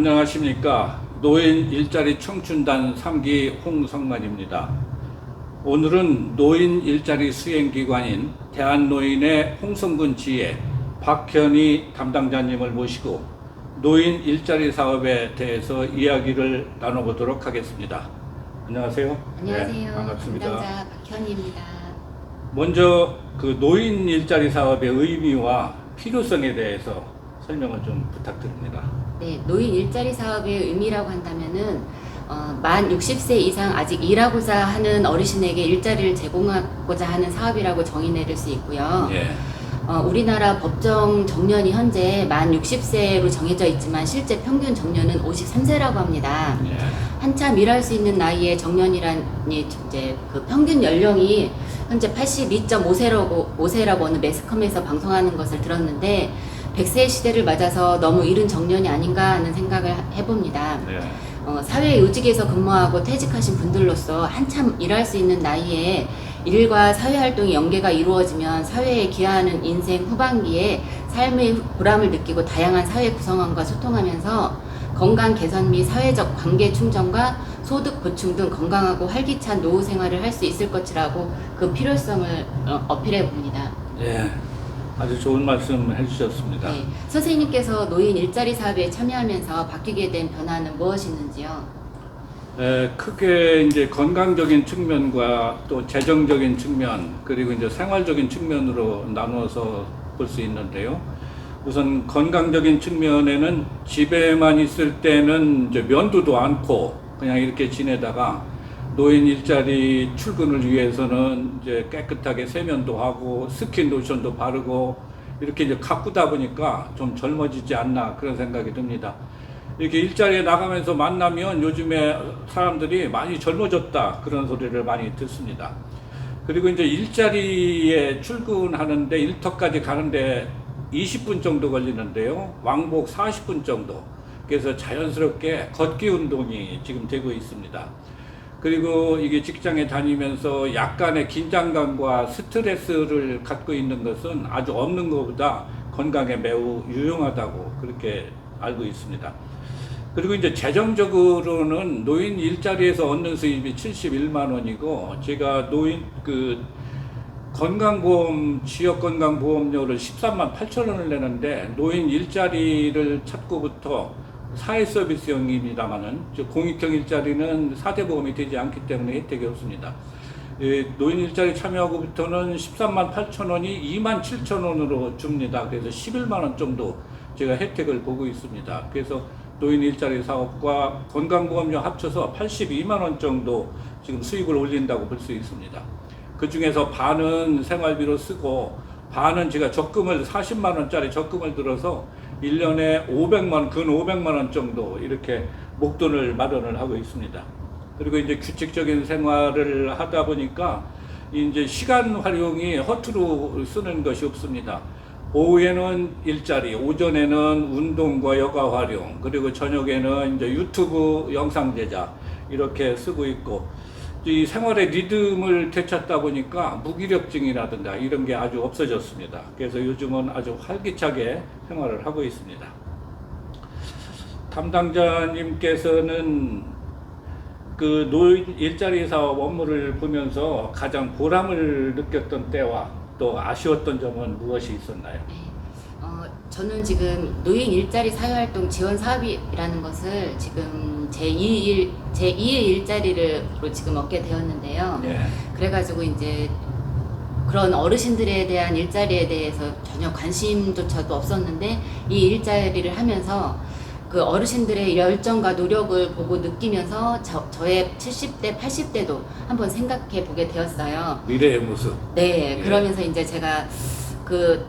안녕하십니까. 노인 일자리 청춘단 3기 홍성만입니다. 오늘은 노인 일자리 수행기관인 대한노인의 홍성군 지회 박현희 담당자님을 모시고 노인 일자리 사업에 대해서 이야기를 나눠보도록 하겠습니다. 안녕하세요. 안녕하세요. 네, 반갑습니다. 담당자 박현희입니다. 먼저 그 노인 일자리 사업의 의미와 필요성에 대해서 설명을 좀 부탁드립니다. 네, 노인 일자리 사업의 의미라고 한다면은 만 60세 이상 아직 일하고자 하는 어르신에게 일자리를 제공하고자 하는 사업이라고 정의 내릴 수 있고요. 예. 우리나라 법정 정년이 현재 만 60세로 정해져 있지만 실제 평균 정년은 53세라고 합니다. 예. 한참 일할 수 있는 나이에 정년이란 이제 그 평균 연령이 현재 82.5세라고 어느 매스컴에서 방송하는 것을 들었는데 100세 시대를 맞아서 너무 이른 정년이 아닌가 하는 생각을 해봅니다. 네. 사회 요직에서 근무하고 퇴직하신 분들로서 한참 일할 수 있는 나이에 일과 사회활동의 연계가 이루어지면 사회에 기여하는 인생 후반기에 삶의 보람을 느끼고 다양한 사회 구성원과 소통하면서 건강 개선 및 사회적 관계 충전과 소득 보충 등 건강하고 활기찬 노후 생활을 할 수 있을 것이라고 그 필요성을 어필해 봅니다. 네. 아주 좋은 말씀 해주셨습니다. 네, 선생님께서 노인 일자리 사업에 참여하면서 바뀌게 된 변화는 무엇이 있는지요? 크게 이제 건강적인 측면과 또 재정적인 측면 그리고 이제 생활적인 측면으로 나누어서 볼 수 있는데요. 우선 건강적인 측면에는 집에만 있을 때는 이제 면도도 않고 그냥 이렇게 지내다가 노인 일자리 출근을 위해서는 이제 깨끗하게 세면도 하고 스킨 로션도 바르고 이렇게 이제 가꾸다 보니까 좀 젊어지지 않나 그런 생각이 듭니다. 이렇게 일자리에 나가면서 만나면 요즘에 사람들이 많이 젊어졌다 그런 소리를 많이 듣습니다. 그리고 이제 일자리에 출근하는데 일터까지 가는데 20분 정도 걸리는데요. 왕복 40분 정도. 그래서 자연스럽게 걷기 운동이 지금 되고 있습니다. 그리고 이게 직장에 다니면서 약간의 긴장감과 스트레스를 갖고 있는 것은 아주 없는 것보다 건강에 매우 유용하다고 그렇게 알고 있습니다. 그리고 이제 재정적으로는 노인 일자리에서 얻는 수입이 71만 원이고 제가 노인 건강보험 지역건강보험료를 13만 8천 원을 내는데 노인 일자리를 찾고부터 사회서비스형입니다만은 공익형 일자리는 4대 보험이 되지 않기 때문에 혜택이 없습니다. 노인 일자리 참여하고부터는 13만 8천 원이 2만 7천 원으로 줍니다. 그래서 11만 원 정도 제가 혜택을 보고 있습니다. 그래서 노인 일자리 사업과 건강보험료 합쳐서 82만 원 정도 지금 수익을 올린다고 볼 수 있습니다. 그 중에서 반은 생활비로 쓰고 반은 제가 적금을 40만 원짜리 적금을 들어서 1년에 500만 원, 근 500만 원 정도 이렇게 목돈을 마련을 하고 있습니다. 그리고 이제 규칙적인 생활을 하다 보니까 이제 시간 활용이 허투루 쓰는 것이 없습니다. 오후에는 일자리, 오전에는 운동과 여가 활용, 그리고 저녁에는 이제 유튜브 영상 제작 이렇게 쓰고 있고 이 생활의 리듬을 되찾다 보니까 무기력증이라든가 이런 게 아주 없어졌습니다. 그래서 요즘은 아주 활기차게 생활을 하고 있습니다. 담당자님께서는 그 노인 일자리 사업 업무를 보면서 가장 보람을 느꼈던 때와 또 아쉬웠던 점은 무엇이 있었나요? 네, 저는 지금 노인 일자리 사회활동 지원 사업이라는 것을 지금 제2의 일자리로 지금 얻게 되었는데요. 네. 그래가지고 이제 그런 어르신들에 대한 일자리에 대해서 전혀 관심조차도 없었는데 이 일자리를 하면서 그 어르신들의 열정과 노력을 보고 느끼면서 저의 70대, 80대도 한번 생각해 보게 되었어요. 미래의 모습. 네, 예. 그러면서 이제 제가 그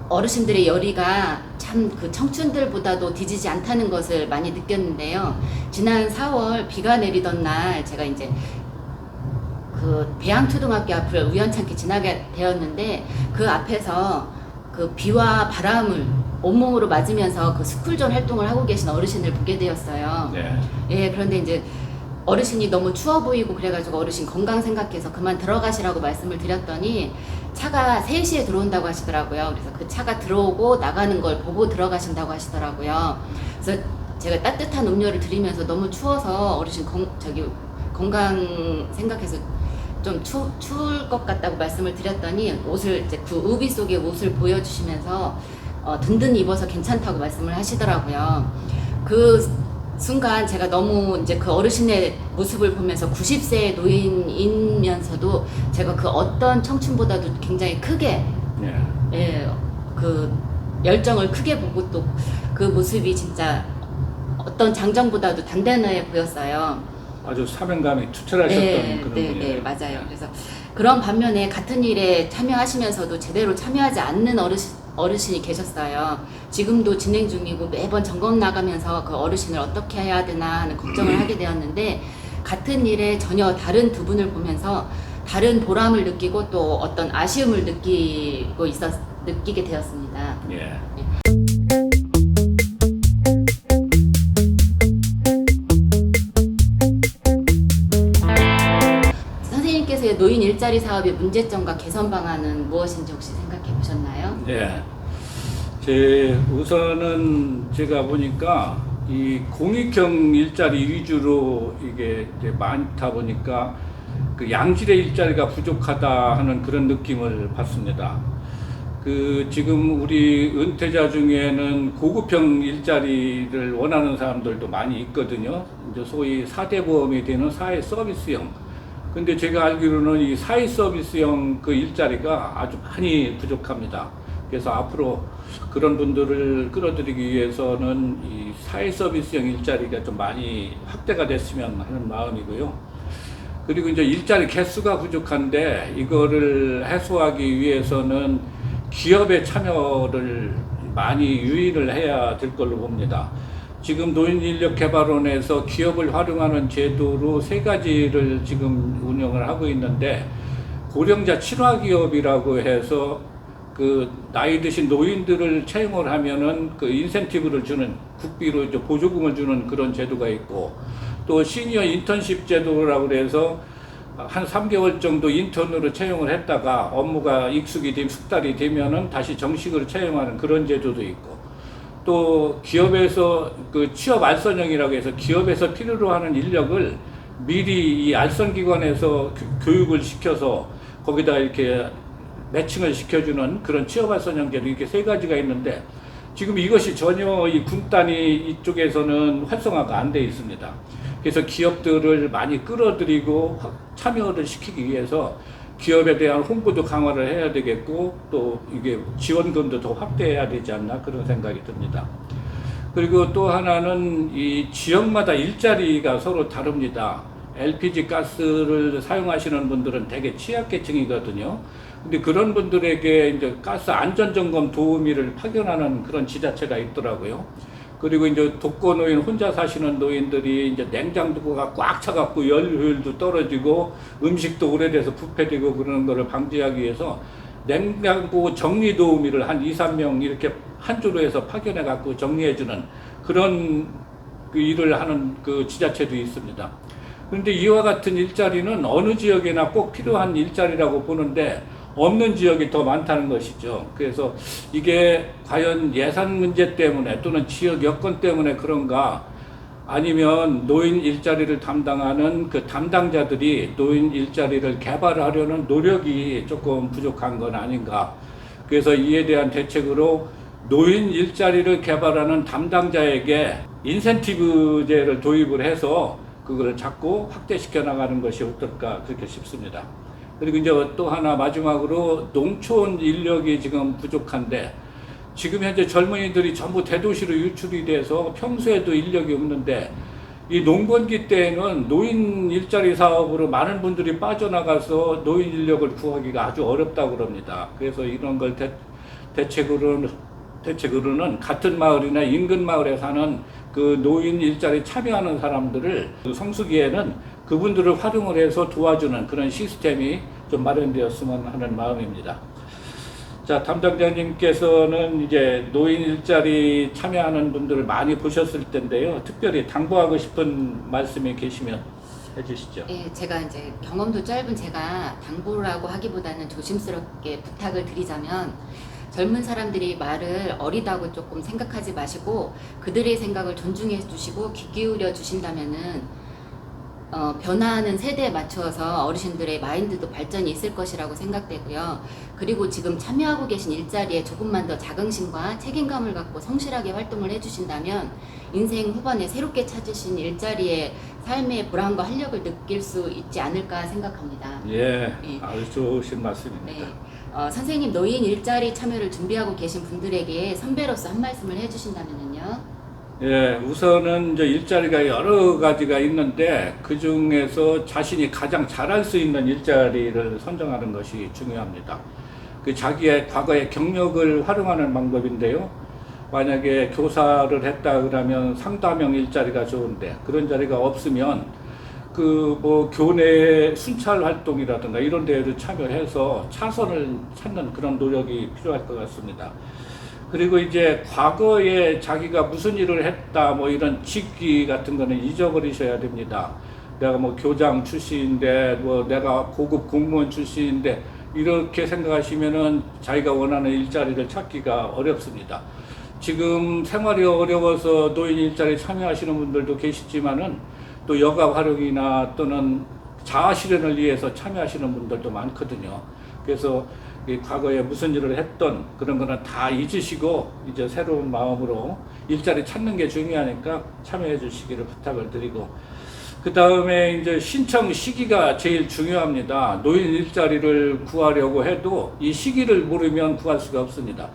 어르신들의 열의가 참 그 청춘들보다도 뒤지지 않다는 것을 많이 느꼈는데요. 지난 4월 비가 내리던 날 제가 이제 그 배양초등학교 앞을 우연찮게 지나게 되었는데 그 앞에서 그 비와 바람을 온몸으로 맞으면서 그 스쿨존 활동을 하고 계신 어르신을 보게 되었어요. 네. 예, 그런데 이제 어르신이 너무 추워 보이고 그래가지고 어르신 건강 생각해서 그만 들어가시라고 말씀을 드렸더니 차가 3시에 들어온다고 하시더라고요. 그래서 그 차가 들어오고 나가는 걸 보고 들어가신다고 하시더라고요. 그래서 제가 따뜻한 음료를 드리면서 너무 추워서 어르신 건강 생각해서 좀 추울 것 같다고 말씀을 드렸더니 옷을 이제 그 우비 속에 옷을 보여주시면서 든든 입어서 괜찮다고 말씀을 하시더라고요. 그 순간 제가 너무 이제 그 어르신의 모습을 보면서 90세의 노인이면서도 제가 그 어떤 청춘보다도 굉장히 크게 예. 예, 그 열정을 크게 보고 또 그 모습이 진짜 어떤 장정보다도 단단해 보였어요. 아주 사명감이 투철하셨던 네, 그런 네, 분이에요. 네, 맞아요. 그래서 그런 반면에 같은 일에 참여하시면서도 제대로 참여하지 않는 어르신이 계셨어요. 지금도 진행 중이고 매번 점검 나가면서 그 어르신을 어떻게 해야 되나 하는 걱정을 하게 되었는데 같은 일에 전혀 다른 두 분을 보면서 다른 보람을 느끼고 또 어떤 아쉬움을 느끼게 되었습니다. 예. 선생님께서의 노인 일자리 사업의 문제점과 개선 방안은 무엇인지 혹시 생각해 보셨나요? 네. 우선은 제가 보니까 이 공익형 일자리 위주로 이게 이제 많다 보니까 그 양질의 일자리가 부족하다 하는 그런 느낌을 받습니다. 지금 우리 은퇴자 중에는 고급형 일자리를 원하는 사람들도 많이 있거든요. 이제 소위 4대 보험이 되는 사회 서비스형. 근데 제가 알기로는 이 사회 서비스형 그 일자리가 아주 많이 부족합니다. 그래서 앞으로 그런 분들을 끌어들이기 위해서는 이 사회 서비스형 일자리가 좀 많이 확대가 됐으면 하는 마음이고요. 그리고 이제 일자리 개수가 부족한데 이거를 해소하기 위해서는 기업의 참여를 많이 유인을 해야 될 걸로 봅니다. 지금 노인인력개발원에서 기업을 활용하는 제도로 3가지를 지금 운영을 하고 있는데 고령자 친화기업이라고 해서 그 나이 드신 노인들을 채용을 하면은 그 인센티브를 주는 국비로 이제 보조금을 주는 그런 제도가 있고 또 시니어 인턴십 제도라고 해서 한 3개월 정도 인턴으로 채용을 했다가 업무가 익숙이 되면 숙달이 되면은 다시 정식으로 채용하는 그런 제도도 있고 또 기업에서 그 취업 알선형이라고 해서 기업에서 필요로 하는 인력을 미리 이 알선기관에서 교육을 시켜서 거기다 이렇게 매칭을 시켜주는 그런 취업 알선형 제도 이렇게 3가지가 있는데 지금 이것이 전혀 이 군단위 이쪽에서는 활성화가 안 돼 있습니다. 그래서 기업들을 많이 끌어들이고 참여를 시키기 위해서 기업에 대한 홍보도 강화를 해야 되겠고 또 이게 지원금도 더 확대해야 되지 않나 그런 생각이 듭니다. 그리고 또 하나는 이 지역마다 일자리가 서로 다릅니다. LPG 가스를 사용하시는 분들은 되게 취약계층이거든요. 근데 그런 분들에게 이제 가스 안전점검 도우미를 파견하는 그런 지자체가 있더라고요. 그리고 이제 독거노인 혼자 사시는 노인들이 이제 냉장고가 꽉 차갖고 열효율도 떨어지고 음식도 오래돼서 부패되고 그러는 거를 방지하기 위해서 냉장고 정리 도우미를 한 2, 3명 이렇게 한 주로 해서 파견해갖고 정리해주는 그런 그 일을 하는 그 지자체도 있습니다. 그런데 이와 같은 일자리는 어느 지역에나 꼭 필요한 일자리라고 보는데 없는 지역이 더 많다는 것이죠. 그래서 이게 과연 예산 문제 때문에 또는 지역 여건 때문에 그런가 아니면 노인 일자리를 담당하는 그 담당자들이 노인 일자리를 개발하려는 노력이 조금 부족한 건 아닌가. 그래서 이에 대한 대책으로 노인 일자리를 개발하는 담당자에게 인센티브제를 도입을 해서 그걸 자꾸 확대시켜 나가는 것이 어떨까 그렇게 싶습니다. 그리고 이제 또 하나 마지막으로 농촌 인력이 지금 부족한데 지금 현재 젊은이들이 전부 대도시로 유출이 돼서 평소에도 인력이 없는데 이 농번기 때에는 노인 일자리 사업으로 많은 분들이 빠져나가서 노인 인력을 구하기가 아주 어렵다고 그럽니다. 그래서 이런 걸 대책으로는 같은 마을이나 인근 마을에 사는 그 노인 일자리 참여하는 사람들을 성수기에는 그분들을 활용을 해서 도와주는 그런 시스템이 좀 마련되었으면 하는 마음입니다. 자, 담당자님께서는 이제 노인 일자리 참여하는 분들을 많이 보셨을 텐데요. 특별히 당부하고 싶은 말씀이 계시면 해주시죠. 예, 제가 이제 경험도 짧은 제가 당부라고 하기보다는 조심스럽게 부탁을 드리자면 젊은 사람들이 말을 어리다고 조금 생각하지 마시고 그들의 생각을 존중해 주시고 귀 기울여 주신다면은 변화하는 세대에 맞춰서 어르신들의 마인드도 발전이 있을 것이라고 생각되고요. 그리고 지금 참여하고 계신 일자리에 조금만 더 자긍심과 책임감을 갖고 성실하게 활동을 해주신다면 인생 후반에 새롭게 찾으신 일자리에 삶의 보람과 활력을 느낄 수 있지 않을까 생각합니다. 예, 네. 아주 좋으신 말씀입니다. 네. 선생님 노인 일자리 참여를 준비하고 계신 분들에게 선배로서 한 말씀을 해주신다면요. 예, 우선은 이제 일자리가 여러 가지가 있는데 그 중에서 자신이 가장 잘할 수 있는 일자리를 선정하는 것이 중요합니다. 그 자기의 과거의 경력을 활용하는 방법인데요. 만약에 교사를 했다 그러면 상담형 일자리가 좋은데 그런 자리가 없으면 그 뭐 교내 순찰 활동이라든가 이런 데에도 참여해서 차선을 찾는 그런 노력이 필요할 것 같습니다. 그리고 이제 과거에 자기가 무슨 일을 했다 뭐 이런 직기 같은 거는 잊어버리셔야 됩니다. 내가 뭐 교장 출신인데 뭐 내가 고급 공무원 출신인데 이렇게 생각하시면은 자기가 원하는 일자리를 찾기가 어렵습니다. 지금 생활이 어려워서 노인 일자리 참여하시는 분들도 계시지만은 또 여가 활용이나 또는 자아 실현을 위해서 참여하시는 분들도 많거든요. 그래서 이 과거에 무슨 일을 했던 그런 거는 다 잊으시고 이제 새로운 마음으로 일자리 찾는 게 중요하니까 참여해 주시기를 부탁을 드리고, 그 다음에 이제 신청 시기가 제일 중요합니다. 노인 일자리를 구하려고 해도 이 시기를 모르면 구할 수가 없습니다.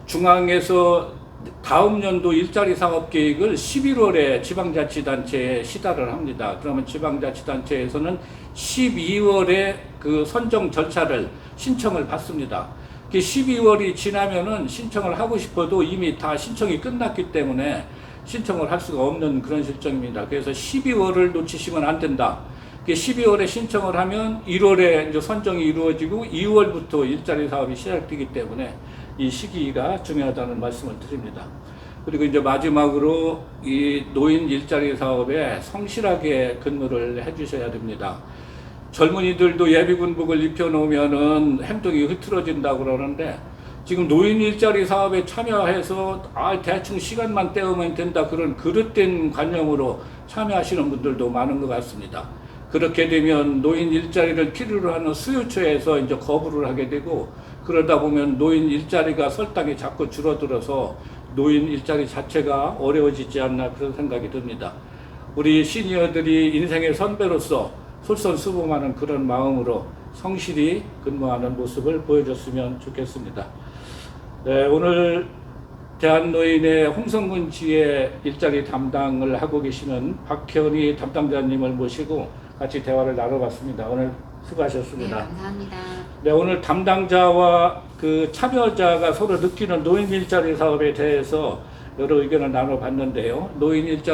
중앙에서 다음 연도 일자리 사업 계획을 11월에 지방자치단체에 시달을 합니다. 그러면 지방자치단체에서는 12월에 그 선정 절차를 신청을 받습니다. 12월이 지나면은 신청을 하고 싶어도 이미 다 신청이 끝났기 때문에 신청을 할 수가 없는 그런 실정입니다. 그래서 12월을 놓치시면 안 된다. 12월에 신청을 하면 1월에 이제 선정이 이루어지고 2월부터 일자리 사업이 시작되기 때문에 이 시기가 중요하다는 말씀을 드립니다. 그리고 이제 마지막으로 이 노인 일자리 사업에 성실하게 근무를 해 주셔야 됩니다. 젊은이들도 예비군복을 입혀놓으면은 행동이 흐트러진다고 그러는데 지금 노인 일자리 사업에 참여해서 대충 시간만 때우면 된다 그런 그릇된 관념으로 참여하시는 분들도 많은 것 같습니다. 그렇게 되면 노인 일자리를 필요로 하는 수요처에서 이제 거부를 하게 되고 그러다 보면 노인 일자리가 설탕이 자꾸 줄어들어서 노인 일자리 자체가 어려워지지 않나 그런 생각이 듭니다. 우리 시니어들이 인생의 선배로서 솔선수범하는 그런 마음으로 성실히 근무하는 모습을 보여줬으면 좋겠습니다. 네, 오늘 대한노인의 홍성군 지회 일자리 담당을 하고 계시는 박현희 담당자님을 모시고 같이 대화를 나눠봤습니다. 오늘 수고하셨습니다. 네, 감사합니다. 네, 오늘 담당자와 그 참여자가 서로 느끼는 노인 일자리 사업에 대해서 여러 의견을 나눠봤는데요. 노인 일자리